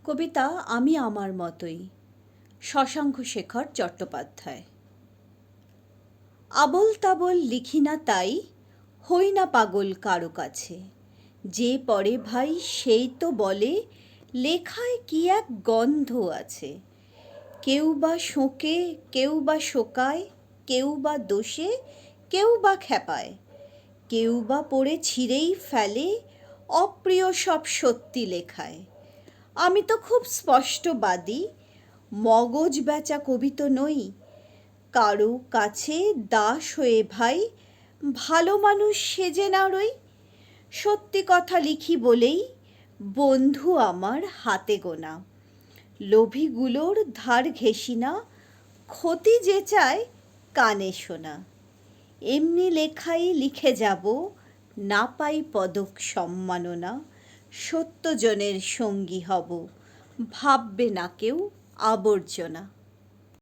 কবিতা আমি আমার মতোই, শশাঙ্ক শেখর চট্টোপাধ্যায়। আবোল তাবোল লিখি না তাই, হই না পাগল কারো কাছে। যে পড়ে ভাই সেই তো বলে, লেখায় কি এক গন্ধ আছে। কেউ বা শোকে, কেউ বা শোকায়, কেউ বা দোষে, কেউ বা খেপায়, কেউ বা পড়ে ছিঁড়েই ফেলে অপ্রিয় সব সত্যি লেখায়। আমি তো খুব স্পষ্টবাদী, মগজ বেচা কবি তো নই। কারো কাছে দাস হয়ে ভাই ভালো মানুষ সেজে না রই। সত্যি কথা লিখি বলেই বন্ধু আমার হাতে গোনা। লোভীগুলোর ধার ঘেঁষি না, ক্ষতি যে চায় কানে শোনা। এমনি লেখাই লিখে যাব, না পাই পদক সম্মাননা। সত্যজনের সঙ্গী হব, ভাববে না কেউ আবর্জনা।